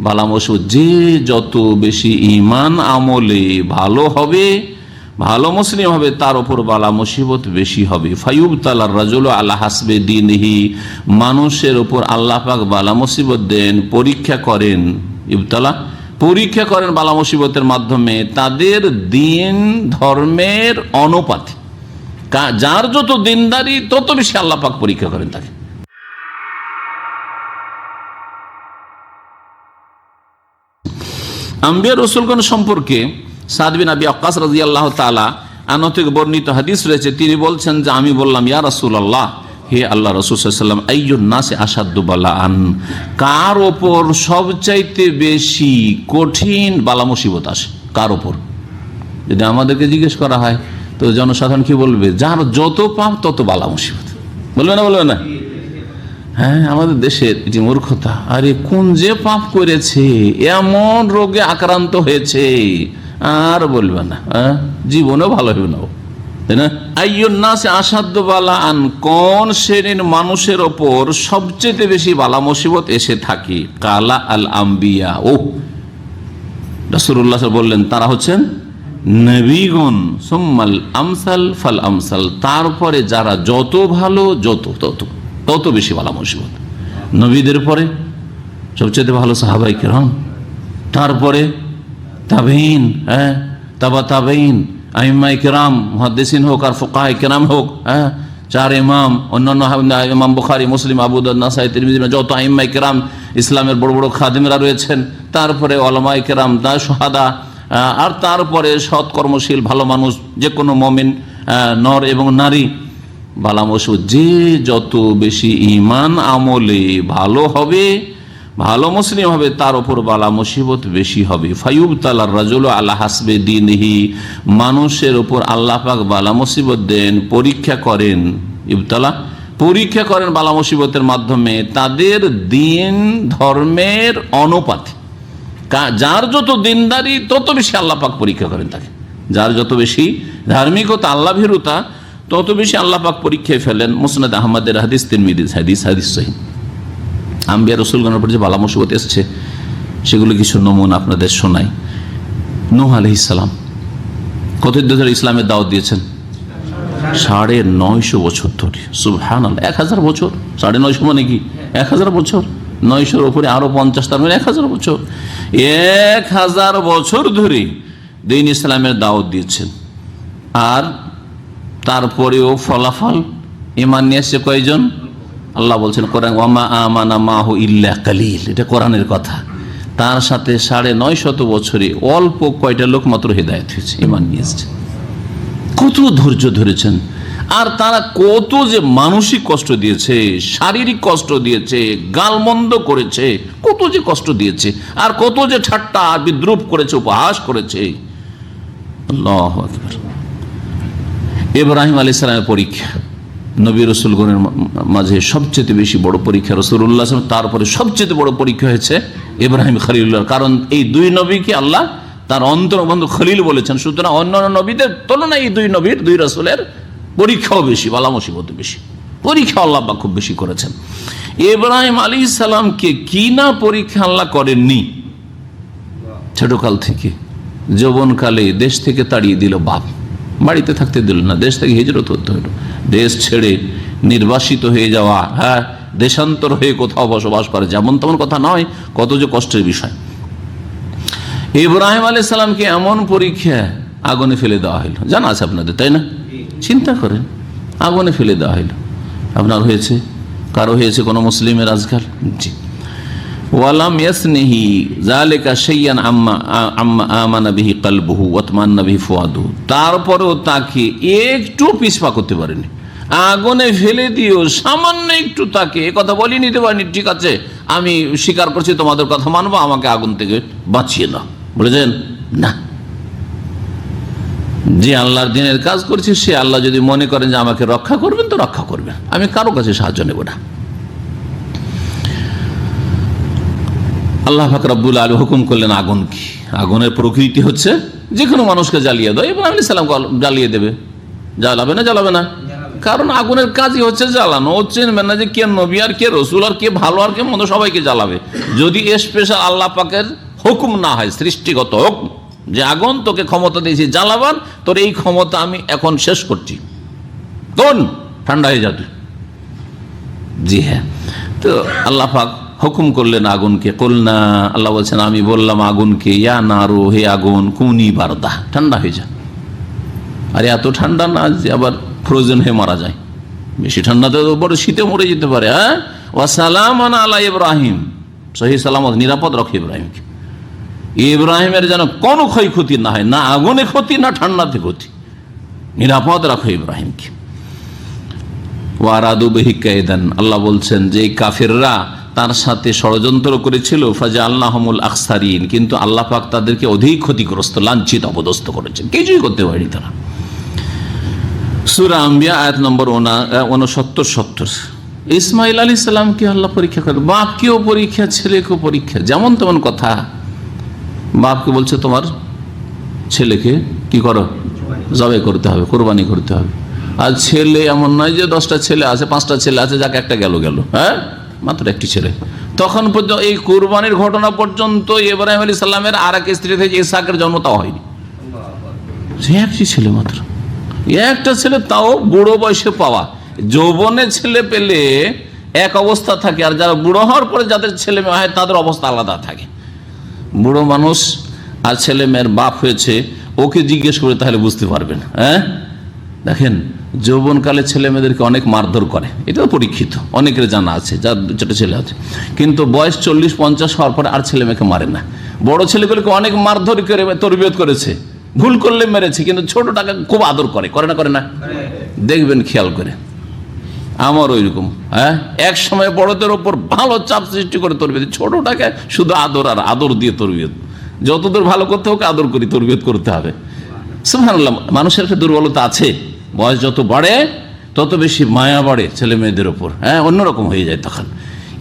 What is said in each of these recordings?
বালা মুসিবত, যে যত বেশি ঈমান আমলে ভালো হবে, ভালো মুসলিম হবে, তার উপর বালা মুসিবত বেশি হবে। ফায়ুবতালার রাজুল আলা হাসবে দীনহি, মানুষের উপর আল্লাহ পাক বালা মুসিবত দেন, পরীক্ষা করেন। ইবতালা পরীক্ষা করেন বালা মুসিবতের মাধ্যমে তাদের দিন ধর্মের অনুপাতে। যার যত দিনদারি তত বেশি আল্লাহ পাক পরীক্ষা করেন তাকে। আম্বিয়া রাসূলগণ সম্পর্কে সাদ বিন আবি ওয়াক্কাস রাদিয়াল্লাহু তাআলা আনহু থেকে বর্ণিত হাদিস রয়েছে, তিনি বলছেন যে আমি বললাম, ইয়া রাসূলুল্লাহ, হে আল্লাহ রাসূল সাল্লাল্লাহু আলাইহি ওয়াসাল্লাম, আইয়ুন নাসি আশাদ্দু বালাআন, কার ওপর সবচাইতে বেশি কঠিন বালা মুসিবত আসে, কার ওপর? যদি আমাদেরকে জিজ্ঞেস করা হয় তো জনসাধারণ কি বলবে? যার যত পাপ তত বালা মুসিবত। বলবে না? বলবে না? হ্যাঁ, আমাদের দেশের যে মূর্খতা, আরে কোন যে পাপ করেছে, এমন রোগে আক্রান্ত হয়েছে, আর বলবে না, জীবনেও ভালো হবে না, তাই না? আইয়ুন নাসি আশাদ্দু বালাআন, কোন শ্রেণীর মানুষের ওপর সবচেয়ে বেশি বালা মুসিবত এসে থাকে? কালা আল আম্বিয়া, ও রাসূলুল্লাহ বললেন তারা হচ্ছেন নবীগণ, সুম্মাল আমসাল ফাল আমসাল, তারপরে যারা যত ভালো তত বেশি বালা মুসিবত। নবীদের পরে সবচেয়ে ভালো সাহাবায়ে কেরাম, তারপরে তাবেঈন, তাবা তাবেঈন, আইম্মায়ে কেরাম, মুহাদ্দিসিন হোক আর ফুকাহায়ে কেরাম হোক, চার ইমাম, অন্যান্য ইমাম বুখারী, মুসলিম, আবু দাউদ, নাসাঈ, তিরমিজি, যত আইম্মায়ে কেরাম, ইসলামের বড় বড় খাদিমরা রয়েছেন, তারপরে উলামায়ে কেরাম, শুহাদা, আর তারপরে সৎকর্মশীল ভালো মানুষ, যে কোনো মুমিন নর এবং নারী। বালা মুসিবত, যে যত বেশি ঈমান আমলে ভালো হবে, ভালো মুসলিম হবে, তার উপর বালা মুসিবত বেশি হবে। ফায়ুবতালার রাজুল আলা হাসবে দীনহি, মানুষের উপর আল্লাহ পাক বালা মুসিবত দেন, পরীক্ষা করেন। ইবতালা পরীক্ষা করেন বালা মুসিবতের মাধ্যমে তাদের দিন ধর্মের অনুপাতে। যার যত দিনদারি তত বেশি আল্লাহ পাক পরীক্ষা করেন তাকে। যার যত বেশি ধার্মিকতা, আল্লাহ ভীরুতা, তত বেশি আল্লাহ পাক পরীক্ষায় ফেলেন। মুসনাদ আহমদের হাদিস, তিরমিজির হাদিস, হাদিস সহিহ। আম্বিয়া রাসূলগণের উপর যে বালা মুসিবত এসেছে সেগুলো কিছু নমুনা আপনাদের শোনাই। নূহ আলাইহিস সালাম কত ধরে ইসলামের দাওয়াত দিয়েছেন? 950 বছর ধরে। সুবহানাল্লাহ, 1000 বছর। 950 মানে কি 1000 বছর? 900-র উপরে আরো 50, তার মানে 1000 বছর। 1000 বছর ধরে দ্বীন ইসলামের দাওয়াত দিয়েছেন। আর তারপরেও ফলাফল, ঈমান নিয়ে এসেছে কয়জন? আল্লাহ বলছেন কোরআন, ওয়ামা আমানা মাহু ইল্লা কালিল, এটা কোরআনের কথা। তার সাথে 950 বছরে অল্প কয়টা লোক মাত্র হেদায়েত হয়েছে, ঈমান নিয়ে এসেছে। কত ধৈর্য ধরেছেন, আর তারা কত যে মানসিক কষ্ট দিয়েছে, শারীরিক কষ্ট দিয়েছে, গালমন্দ করেছে, কত যে কষ্ট দিয়েছে, আর কত যে ঠাট্টা বিদ্রুপ করেছে, উপহাস করেছে। আল্লাহু আকবার। ইব্রাহিম আলাইহিস সালামের পরীক্ষা নবী রাসূলগণের মাঝে সবচেয়ে বেশি বড় পরীক্ষা রাসূলুল্লাহ, তারপরে সবচেয়ে বড় পরীক্ষা হয়েছে ইব্রাহিম খলিলুল্লাহ। কারণ এই দুই নবীকে আল্লাহ তার অন্তর্বন্ধু খলিল বলেছেন। সুতরাং অন্যান্য নবীদের তুলনায় এই দুই নবীর, দুই রাসূলের পরীক্ষাও বেশি, বালা মুসিবত বেশি, পরীক্ষা আল্লাহ পাক খুব বেশি করেছেন। ইব্রাহিম আলাইহিস সালামকে কি না পরীক্ষা আল্লাহ করেননি। ছোটকাল থেকে যৌবনকালে দেশ থেকে তাড়িয়ে দিল বাপ, বাড়িতে থাকতে দিল না, দেশ থেকে হিজরত করতে হলো, দেশ ছেড়ে নির্বাসিত হয়ে যাওয়া, দেশান্তর হয়ে কোথাও বসবাস করে, যেমন তেমন কথা নয়, কত যে কষ্টের বিষয়। ইব্রাহিম আলাইহিস সালামকে এমন পরীক্ষা, আগুনে ফেলে দেওয়া হলো, জানা আছে আপনাদের, তাই না? চিন্তা করেন, আগুনে ফেলে দেওয়া হলো। আপনার হয়েছে, কারো হয়েছে, কোনো মুসলিমের আজকাল? জি। ওয়ালাম ইয়াসনিহি যালিকা শাইয়ান আম্মা আমানা বিহি কলবুহু ওয়া তামান্না বিহি ফুয়াদুহু, তারপরেও তাকে একটু পিছপা করতে পারেনি। আগুনে ফেলে দিও, সামান্য একটু তাকে এ কথা বলি নিতে পারেনি, ঠিক আছে আমি স্বীকার করছি, তোমাদের কথা মানবো, আমাকে আগুন থেকে বাঁচিয়ে নাও, বলেছেন না। যে আল্লাহর দ্বীনের কাজ করছে, সে আল্লাহ যদি মনে করেন যে আমাকে রক্ষা করবেন তো রক্ষা করবেন, আমি কারো কাছে সাহায্য নেব না। আল্লাহ পাক রব্বুল আলামিন হুকুম করলেন আগুন কি? আগুনের প্রকৃতি হচ্ছে যে কোনো মানুষকে জ্বালিয়ে দাও। ইব্রাহিম আলাইহিস সালাম জ্বালিয়ে দেবে, জ্বালাবে না? জ্বালাবে না? কারণ আগুনের কাজই হচ্ছে জ্বালানো। ও চিনবে না যে কে নবী আর কে রসুল আর কে ভালো আর কে মন্দ, সবাইকে জ্বালাবে। যদি স্পেশাল আল্লাহ পাকের হুকুম না হয়, সৃষ্টিগত হুকুম যে আগুন তোকে ক্ষমতা দিয়েছি জ্বালাবার, তোর এই ক্ষমতা আমি এখন শেষ করছি, কোন ঠান্ডা হয়ে যাবে। জি হ্যাঁ, তো আল্লাহ পাক হুকুম করলেন আগুনকে, কুলনা, আল্লাহ বলছেন আমি বললাম আগুনকে, ইয়া নারু, হে আগুন, কুনি বারদা, ঠান্ডা হয়ে যা। আর এত ঠান্ডা না যে আবার ফ্রোজেন হয়ে মারা যায়, বেশি ঠান্ডাতে বড় শীতে মরে যেতে পারে। হ্যাঁ, ওয়াসালামান আলা ইব্রাহিম, সহি সালামত, নিরাপদ রাখো ইব্রাহিমকে। ইব্রাহিমের যেন কোনো ক্ষয়ক্ষতি না হয়, না আগুনে ক্ষতি না ঠান্ডাতে ক্ষতি, নিরাপদ রাখো ইব্রাহিমকে। ওয়ারাদু বিহি কায়দান, আল্লাহ বলছেন যে কাফিররা তার সাথে ষড়যন্ত্র করেছিল, ফাজআলনাহুমুল আখসারিন, কিন্তু আল্লাহ পাক তাদেরকে অধিক ক্ষতিগ্রস্ত, লাঞ্ছিত, অপদস্থ করেছেন, কিছুই করতে পারেনি তারা। সূরা আম্বিয়া আয়াত নম্বর 69-70। ইসমাইল আলাইহিস সালামকে আল্লাহ পরীক্ষা করে, বাপকেও পরীক্ষা, ছেলেকেও পরীক্ষা, যেমন তেমন কথা। বাপকে বলছে তোমার ছেলেকে কি করো, জবাই করতে হবে, কোরবানি করতে হবে। আর ছেলে এমন নয় যে 10টা ছেলে আছে, 5টা ছেলে আছে, যাকে একটা গেল, হ্যাঁ, মাত্র একটি ছেলে। তখন পর্যন্ত এই কুরবানির ঘটনা পর্যন্ত ইব্রাহিম আলাইহিস সালামের আর এক স্ত্রী থেকে ইসহাকের জন্ম তাও হয়নি, সে একটি ছেলে মাত্র, একটা ছেলে, তাও বুড়ো বয়সে পাওয়া। যৌবনে ছেলে পেলে এক অবস্থা থাকে, আর যারা বুড়ো হওয়ার পরে যাদের ছেলে মেয়ে হয় তাদের অবস্থা আলাদা থাকে। বুড়ো মানুষ আর ছেলে মেয়ের বাপ হয়েছে, ওকে জিজ্ঞেস করে তাহলে বুঝতে পারবেন। হ্যাঁ, দেখেন যৌবনকালে ছেলে মেয়েদেরকে অনেক মারধর করে, এটা পরীক্ষিত, অনেকের জানা আছে, যার ছোট ছেলে আছে। কিন্তু বয়স 40-50 হওয়ার পরে আর ছেলে মেয়েকে মারে না। বড় ছেলেগুলোকে অনেক মারধর করে তরবিয়ত করেছে, ভুল করলে মেরেছে, কিন্তু ছোটটাকে খুব আদর করে, করে না, দেখবেন খেয়াল করে। আমার ওইরকম, হ্যাঁ, এক সময় বড়দের ওপর ভালো চাপ সৃষ্টি করে তরবিয়ত, ছোটটাকে শুধু আদর আর আদর দিয়ে তরবিয়ত, যতদূর ভালো করতে হোক আদর করি, তরবিয়ত করতে হবে। সুবহানাল্লাহ, মানুষের একটা দুর্বলতা আছে, বয়স যত বাড়ে তত বেশি মায়া বাড়ে ছেলে মেয়েদের ওপর, হ্যাঁ, অন্যরকম হয়ে যায় তখন।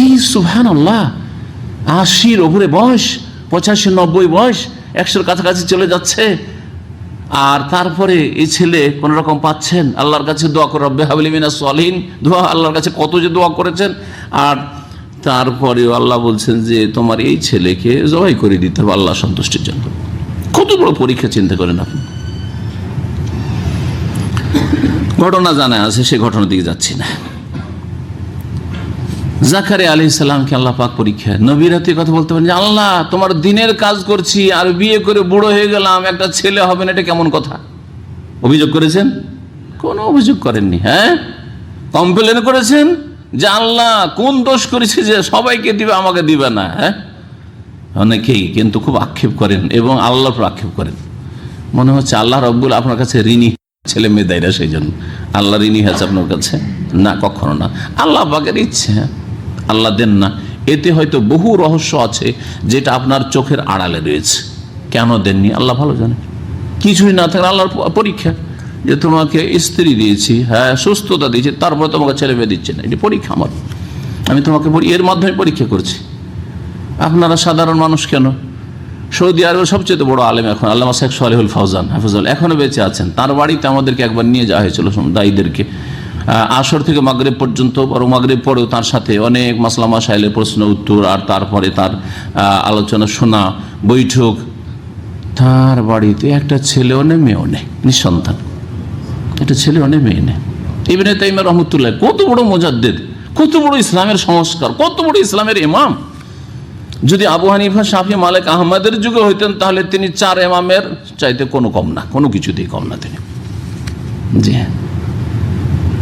এই সুবহানাল্লাহ, 80-র উপরে বয়স, 85-90 বয়স, 100-র কাছাকাছি চলে যাচ্ছে, আর তারপরে এই ছেলে কোন রকম পাচ্ছেন। আল্লাহর কাছে দোয়া করে, রব্বে হাবলি মিনাস সলিহিন, দোয়া আল্লাহর কাছে কত যে দোয়া করেছেন। আর তারপরেও আল্লাহ বলছেন যে তোমার এই ছেলেকে জবাই করে দিতে হবে আল্লাহ সন্তুষ্টির জন্য। কত বড় পরীক্ষা, চিন্তা করেন আপনি। ঘটনা জানা আছে, সে ঘটনার দিকে যাচ্ছি না। জাকারিয়া আলাইহিস সালামকে আল্লাহ পাক পরীক্ষা, নবীরা তো কথা বলতে পারেন যে আল্লাহ তোমার দিনের কাজ করছি আর বিয়ে করে বুড়ো হয়ে গেলাম, একটা ছেলে হবে না, এটা কেমন কথা? অভিযোগ করেছেন? কোনো অভিযোগ করেননি। হ্যাঁ, কমপ্লেন করেছেন যে আল্লাহ কোন দোষ করেছে যে সবাইকে দিবে, আমাকে দিবে না। হ্যাঁ, অনেকেই কিন্তু খুব আক্ষেপ করেন এবং আল্লাহর উপর আক্ষেপ করেন, মনে হচ্ছে আল্লাহ রব্বুল আপনার কাছে ঋণী, ছেলে মেয়ে দেয় না সেই জন্য আল্লাহ ঋণী আছে আপনার কাছে। না, কখনো না, আল্লাহ পাকের ইচ্ছে, আল্লাহ দেন না। এতে হয়তো বহু রহস্য আছে যেটা আপনার চোখের আড়ালে রয়েছে। কেন দেননি আল্লাহ ভালো জানেন। কিছুই না থাকলে আল্লাহর পরীক্ষা, যে তোমাকে স্ত্রী দিয়েছি, হ্যাঁ, সুস্থতা দিয়েছি, তারপরে তোমাকে ছেলে মেয়ে দিচ্ছে না, এটি পরীক্ষা আমার, আমি তোমাকে এর মাধ্যমে পরীক্ষা করছি। আপনারা সাধারণ মানুষ কেন? সৌদি আরবের সবচেয়ে বড় আলেম এখন আল্লামা শেখ সালেহুল ফৌজান হাফিজুল্লাহ এখনো বেঁচে আছেন। তার বাড়িতে আমাদেরকে একবার নিয়ে যাওয়া হয়েছিল দায়ীদেরকে, আসর থেকে মাগরিব পর্যন্ত, বরং মাগরিব পরেও তার সাথে অনেক মাসলা মাসাইলের প্রশ্ন উত্তর, আর তারপরে তার আলোচনা শোনা, বৈঠক। তার বাড়িতে একটা ছেলেও নেই, মেয়েও নেই, নিঃসন্তান, একটা ছেলেও নেই, মেয়ে নেই। ইবনে তাইমিয়া রহমতুল্লাহ কত বড় মুজাদ্দিদ, কত বড় ইসলামের সংস্কার, কত বড় ইসলামের ইমাম। যদি আবু হানিফা, শাফি, মালিক, আহমদের যুগে হইতেন তাহলে তিনি 4 ইমামের চাইতে কোনো কম না, কোনো কিছুতেই কম না তিনি। জি হ্যাঁ,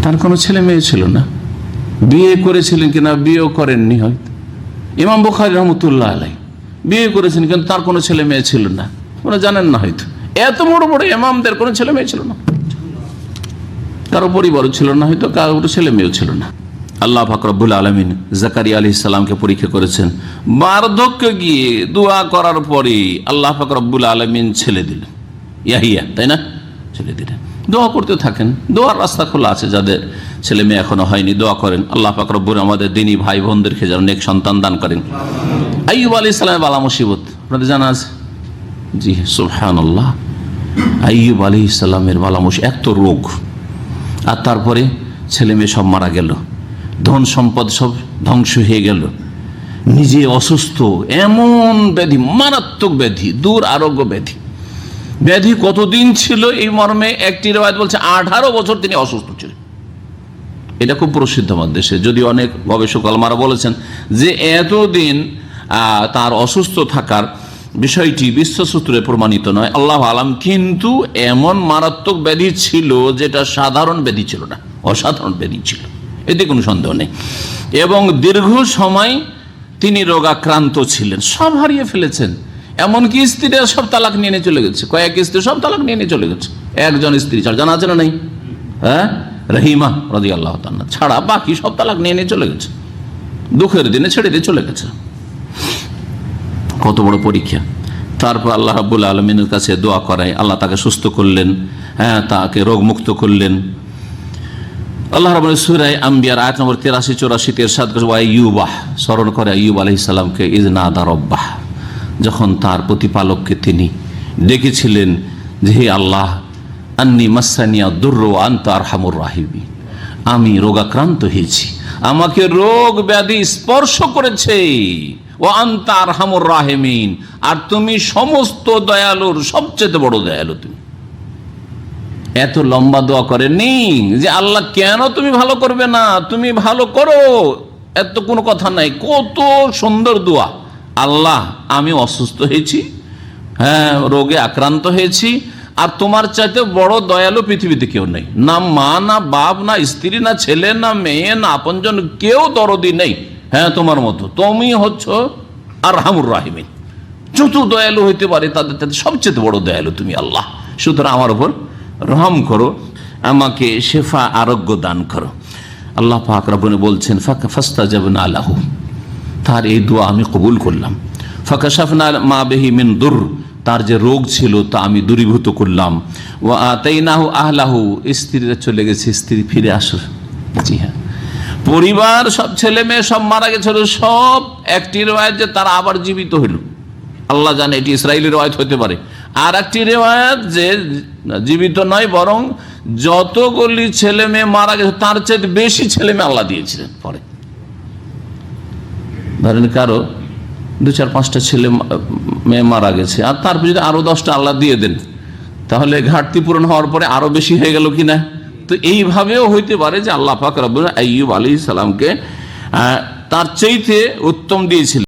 তার কোনো ছেলে মেয়ে ছিল না। বিয়ে করেছিলেন কিনা, বিয়েও করেননি হয়তো। ইমাম বুখারী রহমতুল্লাহ আলাইহি বিয়ে করেছেন কিন্তু তার কোনো ছেলে মেয়ে ছিল না, ওরা জানেন না হয়তো। এত বড় বড় ইমামদের কোনো ছেলে মেয়ে ছিল না, কারো পরিবারও ছিল না, হয়তো কারো ছেলে মেয়েও ছিল না। আল্লাহ পাক রব্বুল আলামিন জাকারিয়া আলাইহিস সালামকে পরীক্ষা করেছেন। বার্ধক্যে গিয়ে দোয়া করার পরে আল্লাহ পাক রব্বুল আলামিন ছেলে দিলেন, ইয়াহিয়া, তাই না? ছেলে দিলেন। দোয়া করতে থাকেন, দোয়ার রাস্তা খোলা আছে। যাদের ছেলে মেয়ে এখনো হয়নি দোয়া করেন, আল্লাহ পাক রব্বুল আমাদের দিনী ভাই বোনদেরকে যেন নেক সন্তান দান করেন। আইয়ুব আলাইহিস সালামের বালা মুসিবত আপনাদের জানা আছে? জি সুবহানাল্লাহ, আইয়ুব আলাইহিস সালামের বালা মুসিবত, এক তো রোগ, আর তারপরে ছেলে মেয়ে সব মারা গেল, ধন সম্পদ সব ধ্বংস হয়ে গেল, নিজে অসুস্থ, এমন ব্যাধি, মারাত্মক ব্যাধি, দূর আরোগ্য ব্যাধি। ব্যাধি কতদিন ছিল এই মর্মে একটি রিওয়ায়াত বলছে 18 বছর তিনি অসুস্থ ছিলেন। এটা খুব প্রসিদ্ধ আমাদের দেশে, যদি অনেক গবেষক আলমারা বলেছেন যে এতদিন তার অসুস্থ থাকার বিষয়টি বিশ্বসূত্রে প্রমাণিত নয়, আল্লাহ আলাম, কিন্তু এমন মারাত্মক ব্যাধি ছিল যেটা সাধারণ ব্যাধি ছিল না, অসাধারণ ব্যাধি ছিল, এতে কোনো সন্দেহ নেই। এবং দীর্ঘ সময় তিনি রোগাক্রান্ত ছিলেন, সব হারিয়ে ফেলেছেন। এমনকি স্ত্রীরা সব তালাক নিয়ে চলে গেছে, কয়েক স্ত্রী সব তালাক নিয়ে চলে গেছে, একজন স্ত্রী ছাড়া, জানা আছে না নাই, হ্যাঁ, রহিমা রাদিয়াল্লাহু তাআলা ছাড়া বাকি সব তালাক নিয়ে চলে গেছে, দুঃখের দিনে ছেড়ে দিয়ে চলে গেছে। কত বড় পরীক্ষা। তারপর আল্লাহ রাব্বুল আলামিনের কাছে দোয়া করায়, আল্লাহ তাকে সুস্থ করলেন, হ্যাঁ, তাকে রোগমুক্ত করলেন। আল্লাহ রাব্বুল সূরা আম্বিয়ার আয়াত নম্বর 83-84 ইরশাদ করেন, ওয়া আইয়ুবা, স্মরণ করে আইয়ুব আলাইহিস সালামকে, ইয নাদা রাব্বাহ, যখন তার প্রতিপালককে তিনি ডেকেছিলেন যে হে আল্লাহ, আন্নী মাসানিয়া দুররু ওয়া আনতা আরহামুর রাহিমিন, আমি রোগাক্রান্ত হয়েছি, আমাকে রোগ ব্যাধি স্পর্শ করেছে, ওয়া আনতা আরহামুর রাহিমিন, আর তুমি সমস্ত দয়ালুর সবচেয়ে বড় দয়ালু। তুমি এত লম্বা দোয়া করেননি যে আল্লাহ কেন তুমি ভালো করবে না, তুমি ভালো করো, এত কোনো কথা নাই। কত সুন্দর দোয়া, আল্লাহ আমি অসুস্থ হয়েছি, হ্যাঁ, রোগে আক্রান্ত হয়েছি, আর তোমার চাইতে বড় দয়ালু পৃথিবীতে কেউ নেই, না মা, না বাপ, না স্ত্রী, না ছেলে, না মেয়ে, না আপনজন, কেউ দরদি নেই, হ্যাঁ, তোমার মতো। তুমি হচ্ছ আরহামুর রাহিমিন, যত দয়ালু হইতে পারে তাদের সবচেয়ে বড় দয়ালু তুমি আল্লাহ। সুতরাং আমার উপর রহম করো, আমাকে শেফা, আরোগ্য দান করো। আল্লাহ পাক রব্বুল বলছেন, ফাস্তাজাবনা লাহু, তার এই দোয়া আমি কবুল করলাম। ফাকাশাফনা মা বিহি মিন দুর, তার যে রোগ ছিল তা আমি দূরীভূত করলাম। ওয়া আতাইনাহু আহলাহু, স্ত্রীরা চলে গেছে, স্ত্রী ফিরে আসো। জি হ্যাঁ, পরিবার সব ছেলে মেয়ে সব মারা গেছিল, সব একটি রিওয়ায়াত যে তারা আবার জীবিত হইল, আল্লাহ জানে এটি ইসরাইলি রিওয়ায়াত হতে পারে। আর একটি রিওয়ায়াত যে জীবিত নয়, বরং যতগুলি ছেলে মেয়ে মারা গেছে তার চেয়ে বেশি ছেলে মেয়ে আল্লাহ দিয়েছিলেন। পরে ধরেন কারো 2-4-5টা ছেলে মেয়ে মারা গেছে, আর তারপর যদি আরো 10টা আল্লাহ দিয়ে দেন, তাহলে ঘাটতি পূরণ হওয়ার পরে আরো বেশি হয়ে গেল কিনা। তো এইভাবেও হইতে পারে যে আল্লাহ পাক রব্বুল আইয়ুব আলাইহিস সালামকে তার চাইতে উত্তম দিয়েছিলেন।